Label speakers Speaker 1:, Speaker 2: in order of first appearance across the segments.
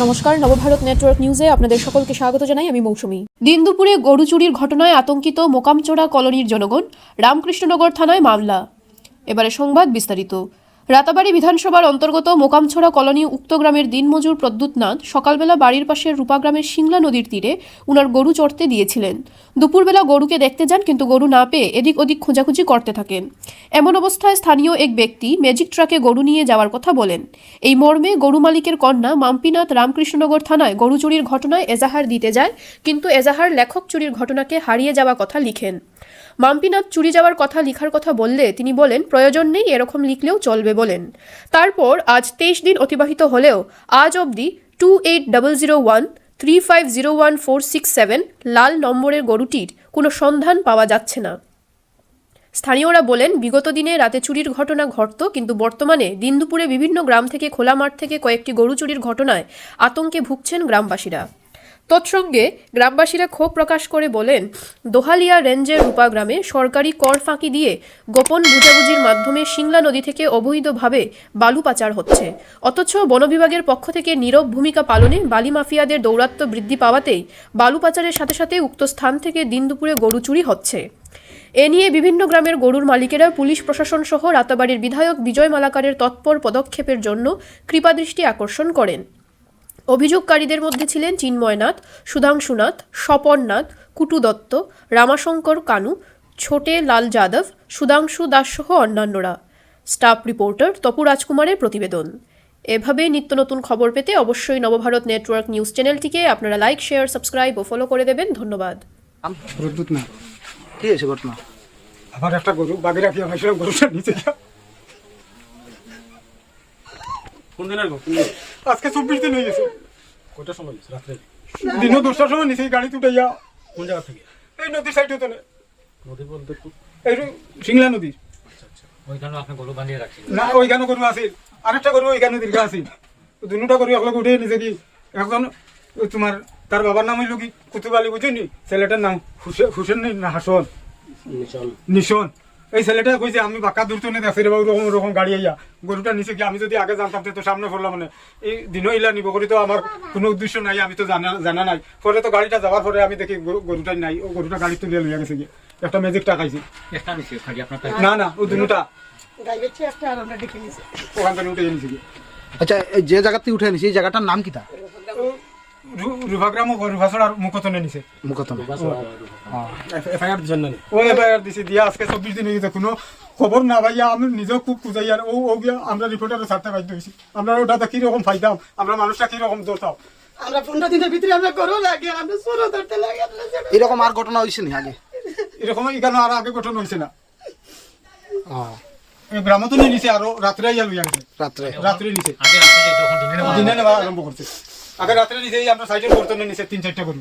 Speaker 1: নমস্কার, নবভারত নেটওয়ার্ক নিউজে আপনাদের সকলকে স্বাগত জানাই। আমি মৌসুমী। দিন দুপুরে গরু চুরির ঘটনায় আতঙ্কিত মোকামচোরা কলোনির জনগণ। রামকৃষ্ণনগর থানায় মামলা। এবারে সংবাদ বিস্তারিত। রাতাবাড়ী বিধানসভার অন্তর্গত মোকামছড়া কলোনি উক্ত গ্রামের দিনমজুর প্রদ্যুৎ নাথ সকালবেলা বাড়ির পাশের রূপাগ্রামের সিংলা নদীর তীরে উনার গরু চড়তে দিয়েছিলেন। দুপুরবেলা গরুকে দেখতে যান, কিন্তু গরু না পেয়ে এদিক ওদিক খোঁজাখুঁজি করতে থাকেন। এমন অবস্থায় স্থানীয় এক ব্যক্তি ম্যাজিক ট্রাকে গরু নিয়ে যাওয়ার কথা বলেন। এই মর্মে গরু মালিকের কন্যা মাম্পিনাথ রামকৃষ্ণনগর থানায় গরু চুরির ঘটনায় এজাহার দিতে যায়, কিন্তু এজাহার লেখক চুরির ঘটনাকে হারিয়ে যাওয়া কথা লিখেন। মাম্পিনাথ চুরি যাওয়ার কথা লিখার কথা বললে তিনি বলেন প্রয়োজন নেই, এরকম লিখলেও চলবে বলেন। তারপর আজ 23 দিন অতিবাহিত হলেও আজ অবধি 280013501467 লাল নম্বরের গরুটির কোনো সন্ধান পাওয়া যাচ্ছে না। স্থানীয়রা বলেন বিগত দিনে রাতে চুরির ঘটনা ঘটত, কিন্তু বর্তমানে দিন দুপুরে বিভিন্ন গ্রাম থেকে খোলা মাঠ থেকে কয়েকটি গরু চুরির ঘটনায় আতঙ্কে ভুগছেন গ্রামবাসীরা। তৎসঙ্গে গ্রামবাসীরা ক্ষোভ প্রকাশ করে বলেন দোহালিয়া রেঞ্জের রূপাগ্রামে সরকারি কর ফাঁকি দিয়ে গোপন বুঝাবুঝির মাধ্যমে সিংলা নদী থেকে অবৈধভাবে বালু পাচার হচ্ছে, অথচ বন বিভাগের পক্ষ থেকে নীরব ভূমিকা পালনে বালি মাফিয়াদের দৌরাত্ম্য বৃদ্ধি পাওয়াতেই বালু পাচারের সাথে সাথে উক্ত স্থান থেকে দিন দুপুরে গরু চুরি হচ্ছে। এ নিয়ে বিভিন্ন গ্রামের গরুর মালিকেরা পুলিশ প্রশাসন সহ রাতাবাড়ির বিধায়ক বিজয় মালাকারের তৎপর পদক্ষেপের জন্য কৃপাদৃষ্টি আকর্ষণ করেন। অভিযোগকারীদের মধ্যে ছিলেন চিন্ময় নাথ, সুধাংশু নাথ, স্বপন নাথ, কুটু দত্ত, রামাশঙ্কর কানু, ছোটে লাল যাদব, সুধাংশু দাস সহ অন্যান্যরা। স্টাফ রিপোর্টার তপু রাজকুমারের প্রতিবেদন। এভাবে নিত্য নতুন খবর পেতে অবশ্যই নবভারত নেটওয়ার্ক নিউজ চ্যানেলটিকে আপনারা লাইক, শেয়ার, সাবস্ক্রাইব ও ফলো করে দেবেন। ধন্যবাদ।
Speaker 2: প্রদ্যুৎ না কি হয়েছে ঘটনা? আমার একটা গরু বাগের রাখি আমার গরুটা নিচে আজকে 24 দিন হয়ে গেছে।
Speaker 3: কয়টার সময় রাত্রে?
Speaker 2: দিনও 10টার সময় নিচে গাড়ি তুটাইয়া।
Speaker 3: কোন জায়গা থেকে?
Speaker 2: এই নদীর সাইডে তো
Speaker 3: নদী বলতে
Speaker 2: এই সিংলা নদীর।
Speaker 3: আচ্ছা আচ্ছা, ওইখানে আপনি গরু বানিয়ে রাখছেন?
Speaker 2: না, ওইখানে গরু আছে, আরেকটা গরু ওইখানে দীর্ঘা আছে। দুটা গরু একলগ উঠে নিচে কি এখন তোমার তার বাবার নাম হইল কি কুতুব আলী, বুঝিনি? ছেলেটার নাম হুসেন না হাসন নিশন। এই ছেলেটা কইছে আমি বাঁকা দূর তো দেখছি রে ওরকম ওরকম গাড়ি আইয়া গরুটা নিচে কি আমি যদি আগে জানতাম তো সামনে পড়লাম, মানে এই দিনও ইলা নিব করি তো আমার কোনো উদ্দেশ্য নাই, আমি তো জানা নাই। পরে তো গাড়িটা যাওয়ার পরে আমি দেখি গরুটাই নাই, ও গরুটা গাড়ি তুলে লইয়া গেছে কি একটা ম্যাজিক টাকাইছি। না না, ও দুটা ওখান থেকে উঠে নিয়েছি।
Speaker 4: আচ্ছা, যে জায়গা থেকে উঠে নিছি এই জায়গাটার নাম কি? তা
Speaker 2: রূপাগ্রাম ও রূপাছড়ার মুখতনে নিছে।
Speaker 4: মুখতনে
Speaker 3: এফআইআর জন্য
Speaker 2: ও এফআইআর দিছি দিয়া আজকে 24 দিন হয়ে গেছে, কোনো খবর না ভাইয়া। আমি নিজেও খুব খুঁজাইয়া ও গিয়া আমরা রিপোর্টারও ছাড়তে বাধ্য হয়েছি। আমরা ওটাতে কিরকম ফাইদাম, আমরা মানুষটা কিরকম দৌড়াও।
Speaker 5: আমরা 15 দিনের ভিতরে আমরা গরু লাগে, আমরা চোরও ধরতে লাগে।
Speaker 4: এরকম আর ঘটনা হয়েছে নি আগে?
Speaker 2: এরকম এখানে আর আগে ঘটনা হয়েছে না। এই গ্রামে তো নিয়ে নিছে, আরো রাত্রে আইয়া লইয়া গেছে। রাত্রে নিছে, দিনে নেওয়া আরম্ভ করছে। আগে রাত্রে নিছে, আমরা সাইডের গর্তনে নিছে 3-4টা গরু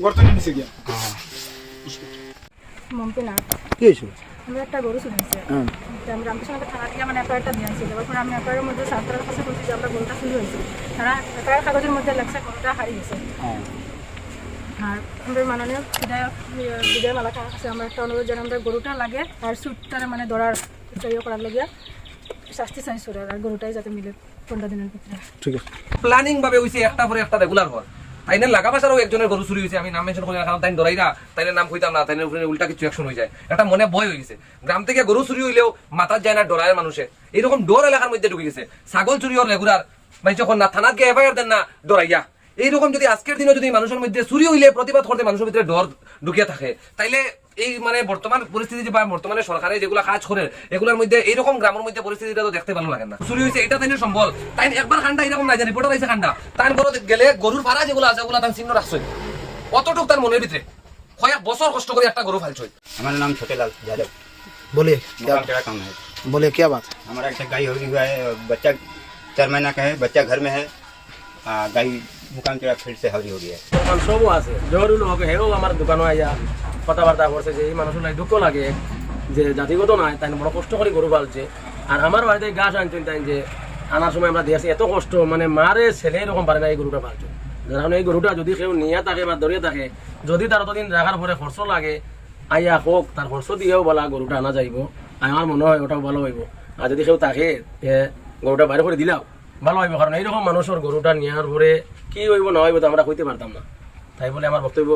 Speaker 2: গর্তনে নিছে গিয়া।
Speaker 5: মম্পিনা
Speaker 4: কি হয়েছিল?
Speaker 5: আমরা একটা গরু শুনেছি, আমি রামকৃষ্ণনগর থানা থেকে মানে একটা দিয়েছি। তারপর আমি আপনার মধ্যে সাতটার কাছে বলছি যে আমরা গরুটা চুরি হয়েছে। তারা একটা কাগজের মধ্যে লেখছে গরুটা হারিয়ে গেছে। আর আমাদের মাননীয় বিধায়ক বিজয় মালাকার কাছে আমরা একটা অনুরোধ জানাই, আমরা গরুটা লাগে আর সুটটারে মানে ধরার করার লাগিয়া শাস্তি চাই সুরের, আর গরুটাই যাতে মিলে 15 দিনের ভিতরে।
Speaker 4: ঠিক আছে।
Speaker 6: প্ল্যানিং ভাবে হইছে একটা পরে একটা রেগুলার হল। তাইনের লাগা বাসারও একজনের গরু চুরি হয়েছে, আমি নাম মেনশন করি না কারণ তাই ধরাই না, তাইনের নাম কইতাম না, তাইনের উপরে উল্টা কিছু অ্যাকশন হয়ে যায়। একটা মনে ভয় হয়ে গেছে, গ্রাম থেকে গরু চুরি হইলেও মাথার যায় না ডরায় মানুষের, এইরকম ডর এলাকার মধ্যে ঢুকে গেছে। ছাগল চুরি হল রেগুলার, মানে যখন না থানাত গিয়ে এফআইআর দেন না ডরাইয়া। এইরকম যদি আজকের দিনে যদি মানুষের মধ্যে চুরি হইলে প্রতিবাদ করতে মানুষের ভিতরে ডর ঢুকিয়ে থাকে, তাইলে এই মানে বর্তমান পরিস্থিতি বা বর্তমানে সরকারে যেগুলো কাজ করে এগুলোর মধ্যে এইরকম গ্রামের মধ্যে পরিস্থিতিটা তো দেখতে ভালো লাগে না। চুরি হয়েছে এটা তাই সম্বল, তাই একবার খান্ডা এরকম নাই, রিপোর্টার হয়েছে খান্ডা তাই বড় গেলে গরুর ভাড়া যেগুলো আছে ওগুলো তার চিহ্ন রাখছে অতটুক তার মনের ভিতরে কয়েক বছর কষ্ট করে একটা গরু ফালছে।
Speaker 7: हमारा नाम छोटे लाल यादव,
Speaker 4: बोलिए
Speaker 7: तेरा काम है।
Speaker 4: बोलिए क्या बात?
Speaker 7: हमारा एक गाय हो हुआ है, बच्चा 4 महीना का है, बच्चा घर में है। गाय मुकाम तेरा फिर से हावरी हो गया है।
Speaker 3: সবও আছে জরুরি লোক হেও আমার দোকানে আইয়া কথাবার্তা করছে যে এই মানুষের নাই দুঃখ লাগে যে জাতিগত নাই, তাই বড় কষ্ট করে গরু পালছে। আর আমার বাড়িতে গাছ আনছেন তাই যে আনার সময় আমরা দিয়েছি এত কষ্ট, মানে মারে ছেলে এরকম পারে না এই গরুটা পালছে। কারণ এই গরুটা যদি কেউ নিয়ে থাকে বা ধরিয়ে থাকে, যদি তার অতদিন রাখার পরে খরচ লাগে আইয়া হোক তার খরচ দিয়েও বলা গরুটা আনা যাইব, আমার মনে হয় ওটাও ভালো হইব। আর যদি কেউ থাকে গরুটা বাইরে করে দিলাও ভালো হইব, কারণ এইরকম মানুষের গরুটা নেওয়ার পরে কি হইব না হইব তো আমরা কইতে পারতাম না। তাই বলে আমার বক্তব্য